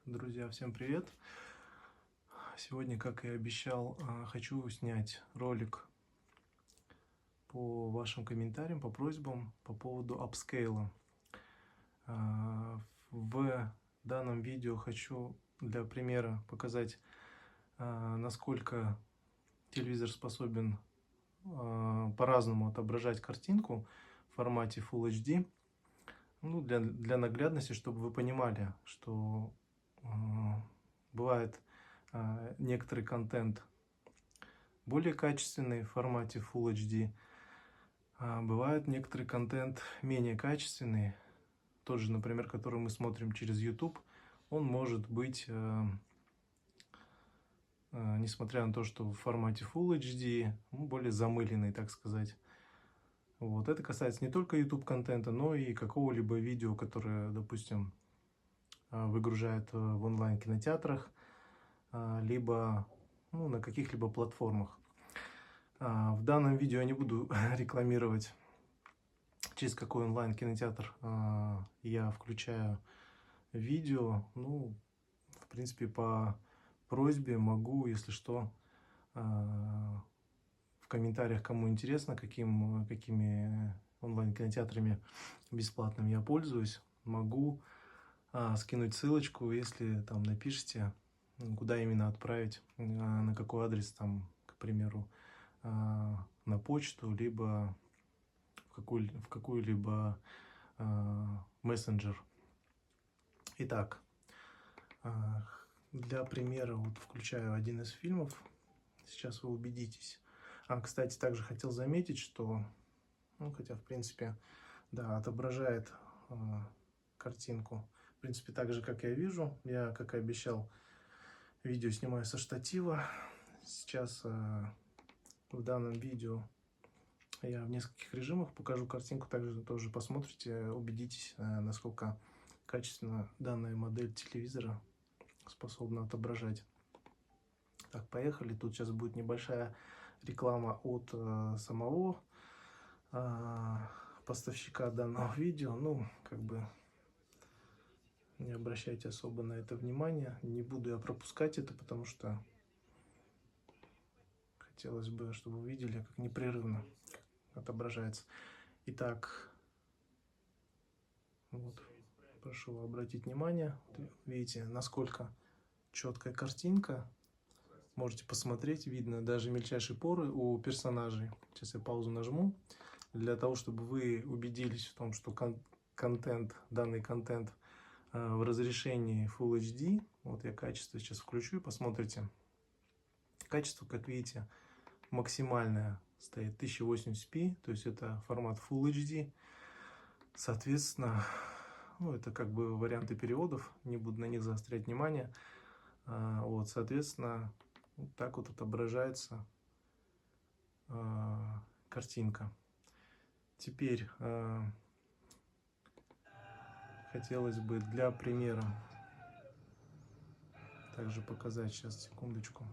Друзья, всем привет! Сегодня, как и обещал, хочу снять ролик по вашим комментариям, по просьбам по поводу апскейла. В данном видео хочу для примера показать, насколько телевизор способен по-разному отображать картинку в формате Full HD. Ну, для наглядности, чтобы вы понимали, что бывает некоторый контент более качественный в формате Full HD, бывает некоторый контент менее качественный, тот же, например, который мы смотрим через YouTube, он может быть, несмотря на то, что в формате Full HD, более замыленный, так сказать. Вот. Это касается не только YouTube контента, но и какого-либо видео, которое, допустим, выгружают в онлайн-кинотеатрах, либо на каких-либо платформах. В данном видео я не буду рекламировать, через какой онлайн-кинотеатр я включаю видео. Ну, в принципе, по просьбе могу, если что, в комментариях, кому интересно, какими онлайн-кинотеатрами бесплатными я пользуюсь, могу скинуть ссылочку, если там напишите, куда именно отправить, на какой адрес, там, к примеру, на почту, либо в какую-либо мессенджер. Итак, для примера вот включаю один из фильмов. Сейчас вы убедитесь. Кстати, также хотел заметить, что, хотя в принципе, да, отображает картинку, в принципе, так же, как я вижу. Я, как и обещал, видео снимаю со штатива. Сейчас в данном видео я в нескольких режимах покажу картинку, также тоже посмотрите, убедитесь, насколько качественно данная модель телевизора способна отображать. Так, поехали. Тут сейчас будет небольшая реклама от самого поставщика данного видео. Ну, как бы не обращайте особо на это внимания. Не буду я пропускать это, потому что хотелось бы, чтобы вы видели, как непрерывно отображается. Итак, вот, прошу обратить внимание. Видите, насколько четкая картинка. Можете посмотреть, видно даже мельчайшие поры у персонажей. Сейчас я паузу нажму, для того, чтобы вы убедились в том, что данный контент в разрешении Full HD. Вот я качество сейчас включу и посмотрите. Качество, как видите, максимальное стоит 1080p, то есть это формат Full HD. Соответственно, это как бы варианты переводов, не буду на них заострять внимание. Вот, соответственно, вот так вот отображается картинка. Теперь хотелось бы для примера также показать, сейчас, секундочку.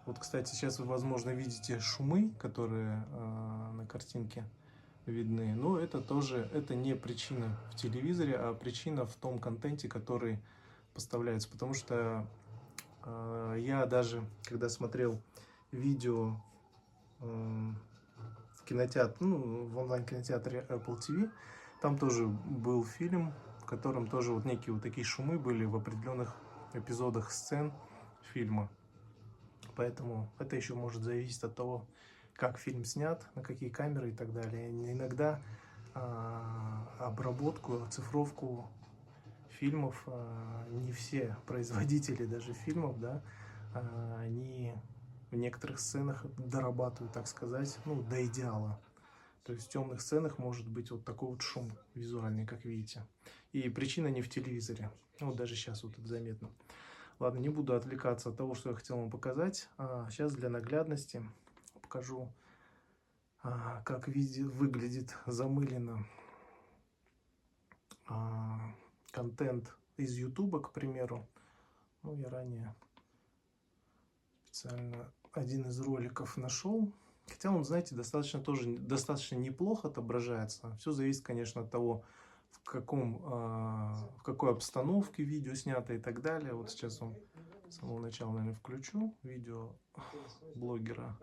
Вот, кстати, сейчас вы, возможно, видите шумы, которые на картинке видны, но это тоже, это не причина в телевизоре, а причина в том контенте, который поставляется, потому что я даже, когда смотрел видео в кинотеатре, в онлайн-кинотеатре Apple TV, там тоже был фильм, в котором тоже вот некие вот такие шумы были в определенных эпизодах сцен фильма. Поэтому это еще может зависеть от того, как фильм снят, на какие камеры и так далее. Иногда обработку, оцифровку фильмов не все производители даже фильмов, да, они в некоторых сценах дорабатывают, так сказать, до идеала. То есть в темных сценах может быть вот такой вот шум визуальный, как видите. И причина не в телевизоре. Вот даже сейчас вот это заметно. Ладно, не буду отвлекаться от того, что я хотел вам показать. Сейчас для наглядности покажу, как выглядит замыленно контент из YouTube, к примеру. Я ранее специально один из роликов нашел. Хотя он, знаете, достаточно неплохо отображается. Все зависит, конечно, от того, в какой обстановке видео снято и так далее. Вот сейчас вам с самого начала, наверное, включу видео блогера.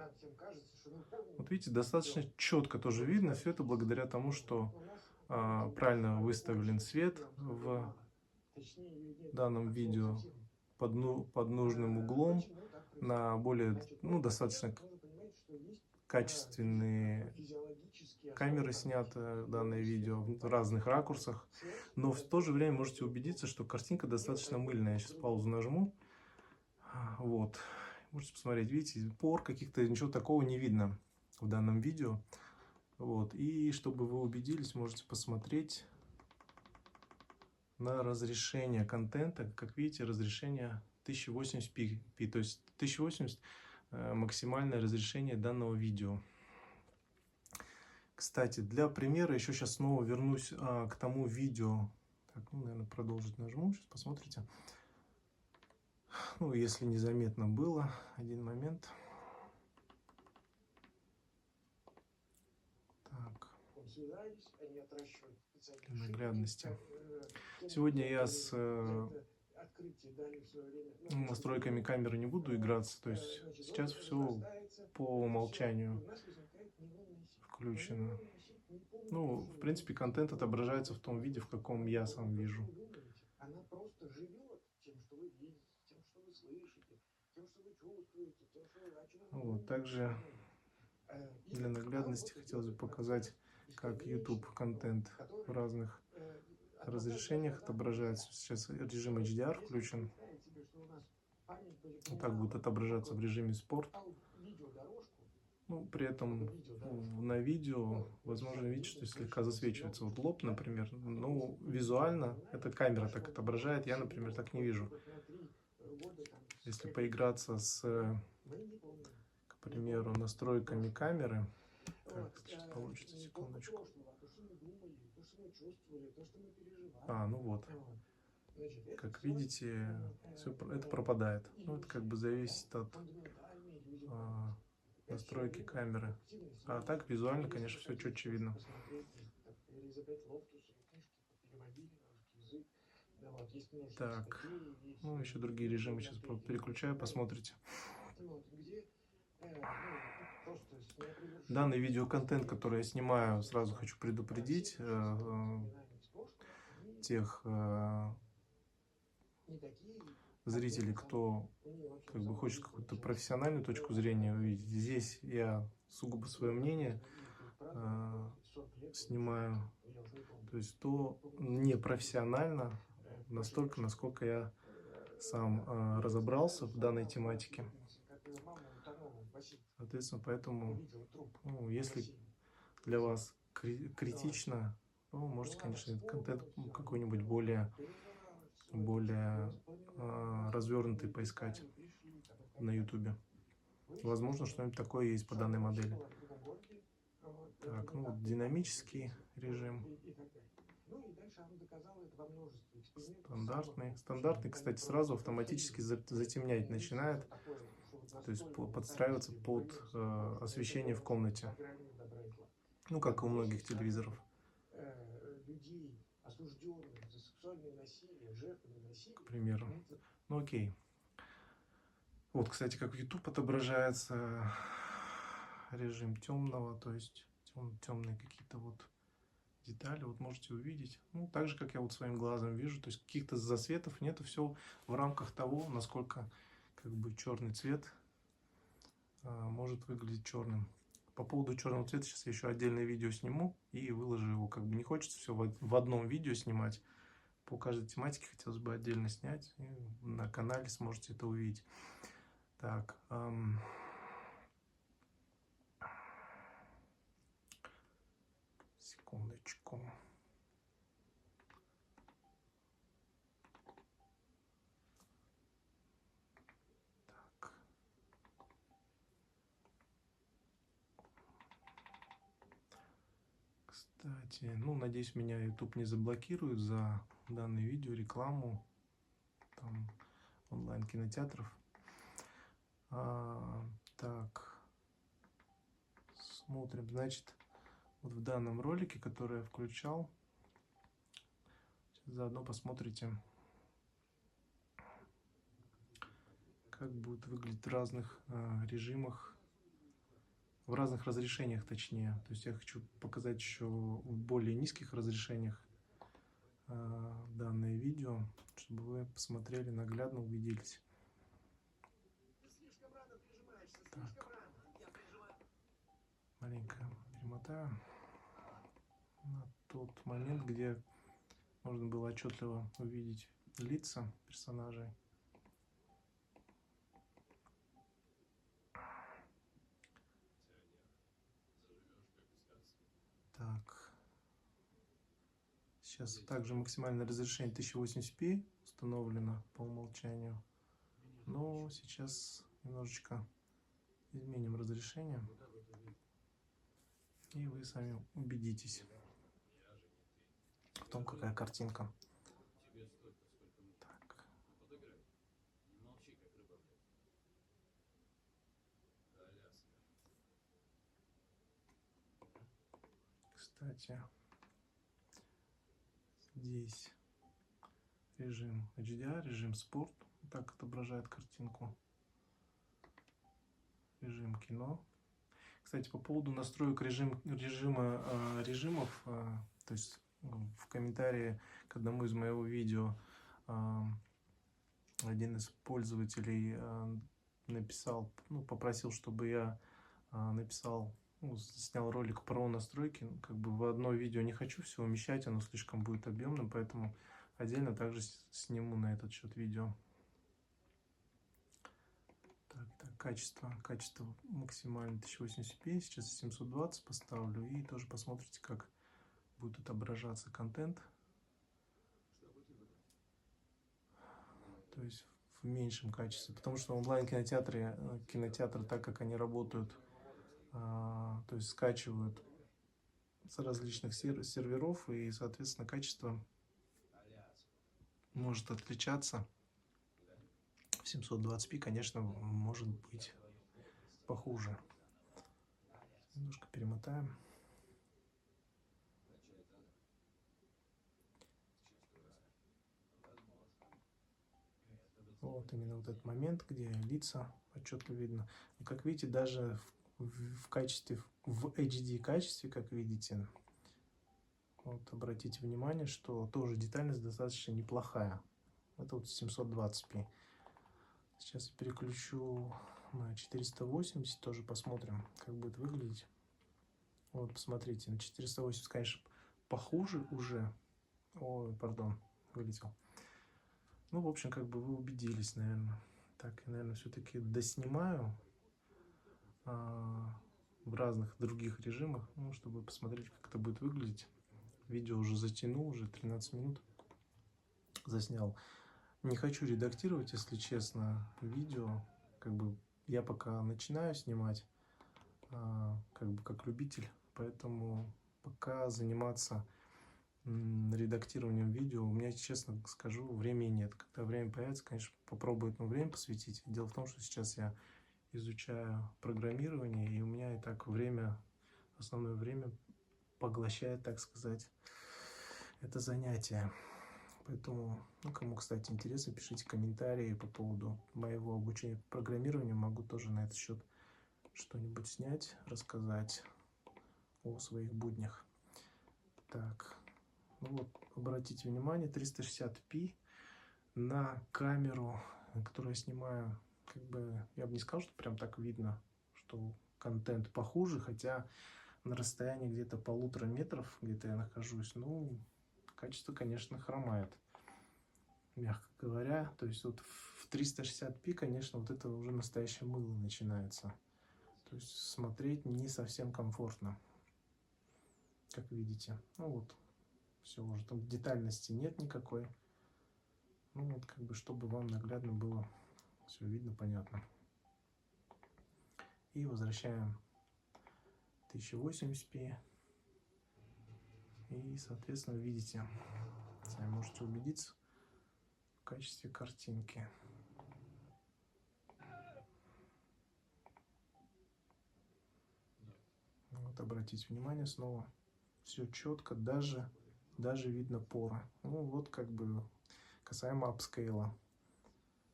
Вот видите, достаточно четко тоже видно. Все это благодаря тому, что правильно выставлен свет в данном видео под нужным углом, на более, достаточно качественные камеры снято данное видео в разных ракурсах, но в то же время можете убедиться, что картинка достаточно мыльная. Я сейчас паузу нажму. Вот. Можете посмотреть, видите, пор каких-то, ничего такого не видно в данном видео. Вот. И чтобы вы убедились, можете посмотреть на разрешение контента. Как видите, разрешение 1080p, то есть 1080 максимальное разрешение данного видео. Кстати, для примера еще сейчас снова вернусь к тому видео. Так, наверное, продолжить нажму, сейчас посмотрите. Если незаметно было, один момент. Так, для наглядности. Сегодня я с настройками камеры не буду играться, то есть сейчас все по умолчанию включено. В принципе, контент отображается в том виде, в каком я сам вижу. Также для наглядности хотелось бы показать, как YouTube контент в разных разрешениях отображается. Сейчас режим HDR включен. Вот так будет отображаться в режиме спорт. При этом на видео возможно видеть, что слегка засвечивается лоб, например. Визуально эта камера так отображает, я, например, так не вижу. Если поиграться с, к примеру, настройками камеры, так, сейчас получится, секундочку. Как видите, все это пропадает. Это как бы зависит от настройки камеры. А так визуально, конечно, все четче видно. Так, еще другие режимы сейчас переключаю, посмотрите. Данный видеоконтент, который я снимаю, сразу хочу предупредить тех зрителей, кто хочет какую-то профессиональную точку зрения увидеть. Здесь я сугубо свое мнение снимаю, то есть то непрофессионально, настолько, насколько я сам разобрался в данной тематике. Соответственно, поэтому, если для вас критично, можете, конечно, этот контент какой-нибудь более развернутый поискать на YouTube. Возможно, что-нибудь такое есть по данной модели. Так, динамический режим. Стандартный, кстати, сразу автоматически затемнять начинает, то есть подстраиваться под освещение в комнате. Как и у многих телевизоров. К примеру. Окей. Кстати, как YouTube отображается режим темного, то есть темные какие-то детали, можете увидеть. Так же, как я своим глазом вижу, то есть каких-то засветов нету, все в рамках того, насколько черный цвет может выглядеть черным. По поводу черного цвета сейчас я еще отдельное видео сниму и выложу его. Не хочется все в одном видео снимать. По каждой тематике хотелось бы отдельно снять. И на канале сможете это увидеть. Так. Секундочку. Так. Кстати, надеюсь, меня YouTube не заблокирует за данное видео, рекламу там онлайн-кинотеатров. Так. Смотрим. Значит, в данном ролике, который я включал, Заодно посмотрите, как будет выглядеть в разных режимах, в разных разрешениях точнее. То есть я хочу показать еще в более низких разрешениях данное видео, чтобы вы посмотрели, наглядно убедились. Так. Маленько перемотаю на тот момент, где можно было отчетливо увидеть лица персонажей. Так. Сейчас также максимальное разрешение 1080p установлено по умолчанию. Но сейчас немножечко изменим разрешение. И вы сами убедитесь в том, какая картинка. Так. Кстати, здесь режим HDR, режим спорт, так отображает картинку. Режим кино. Кстати, по поводу настроек режимов, то есть в комментарии к одному из моего видео один из пользователей написал, попросил, чтобы я снял ролик про настройки. Как бы в одно видео не хочу все умещать, оно слишком будет объемным, поэтому отдельно также сниму на этот счет видео. Так, качество максимально 1080p, сейчас 720 поставлю, и тоже посмотрите, как будет отображаться контент. То есть в меньшем качестве, потому что онлайн-кинотеатры, так как они работают, то есть скачивают с различных серверов, и, соответственно, качество может отличаться. В 720p, конечно, может быть похуже. Немножко перемотаем. Вот именно вот этот момент, где лица отчетливо видно. Но, как видите, даже в HD качестве, как видите, вот обратите внимание, что тоже детальность достаточно неплохая. Это вот 720p. Сейчас я переключу на 480, тоже посмотрим, как будет выглядеть. Вот, посмотрите, на 480, конечно, похуже уже. Ой, пардон, вылетел. Ну, в общем, как бы вы убедились, наверное. Так, я, наверное, все-таки доснимаю в разных других режимах, чтобы посмотреть, как это будет выглядеть. Видео уже затянул, уже 13 минут заснял. Не хочу редактировать, если честно, видео. Как бы я пока начинаю снимать, как бы как любитель, поэтому пока заниматься редактированием видео у меня, честно скажу, времени нет. Когда время появится, конечно, попробую этому время посвятить. Дело в том, что сейчас я изучаю программирование, и у меня и так основное время поглощает, так сказать, это занятие. Поэтому, кому, кстати, интересно, пишите комментарии по поводу моего обучения программированию. Могу тоже на этот счет что-нибудь снять, рассказать о своих буднях. Так, вот, обратите внимание, 360p на камеру, которую я снимаю. Как бы, я бы не сказал, что прям так видно, что контент похуже, хотя на расстоянии где-то 1,5 метров, где-то я нахожусь, качество, конечно, хромает, мягко говоря. То есть вот в 360p, конечно, вот это уже настоящее мыло начинается. То есть смотреть не совсем комфортно, как видите. Вот, все уже, там детальности нет никакой. Вот, как бы, чтобы вам наглядно было все видно, понятно. И возвращаем 1080p. И, соответственно, видите, сами можете убедиться в качестве картинки. Вот, обратите внимание снова, все четко, даже даже видно поры. Ну вот как бы касаемо апскейла,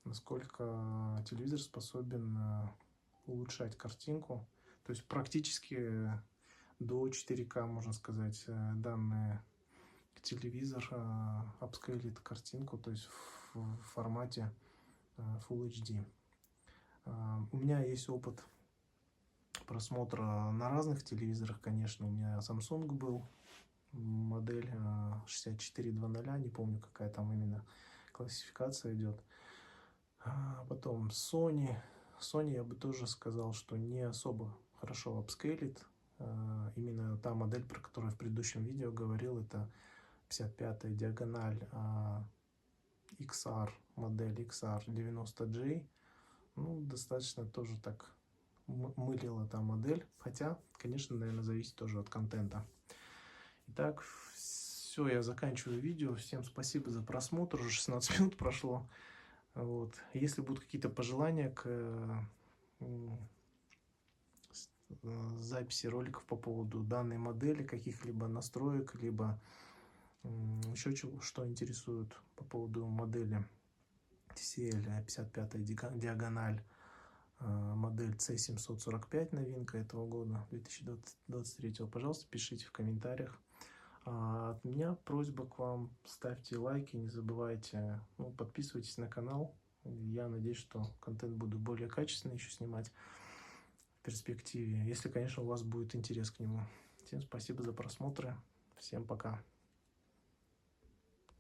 насколько телевизор способен улучшать картинку. То есть практически до 4К, можно сказать, данный телевизор апскейлит картинку, то есть в формате Full HD. У меня есть опыт просмотра на разных телевизорах, конечно. У меня Samsung был, модель 6400, не помню, какая там именно классификация идет. Потом Sony. Sony я бы тоже сказал, что не особо хорошо апскейлит. Именно та модель, про которую я в предыдущем видео говорил, это 55-я диагональ XR, модель XR90J. Ну, достаточно тоже так мылила та модель. Хотя, конечно, наверное, зависит тоже от контента. Итак, все, я заканчиваю видео. Всем спасибо за просмотр. Уже 16 минут прошло. Вот. Если будут какие-то пожелания к записи роликов по поводу данной модели, каких-либо настроек, либо еще чего, что интересует по поводу модели TCL 55 диагональ, модель C745, новинка этого года, 2023, пожалуйста, пишите в комментариях. От меня просьба к вам: ставьте лайки, не забывайте, подписывайтесь на канал. Я надеюсь, что контент буду более качественный еще снимать в перспективе, если, конечно, у вас будет интерес к нему. Всем спасибо за просмотры. Всем пока.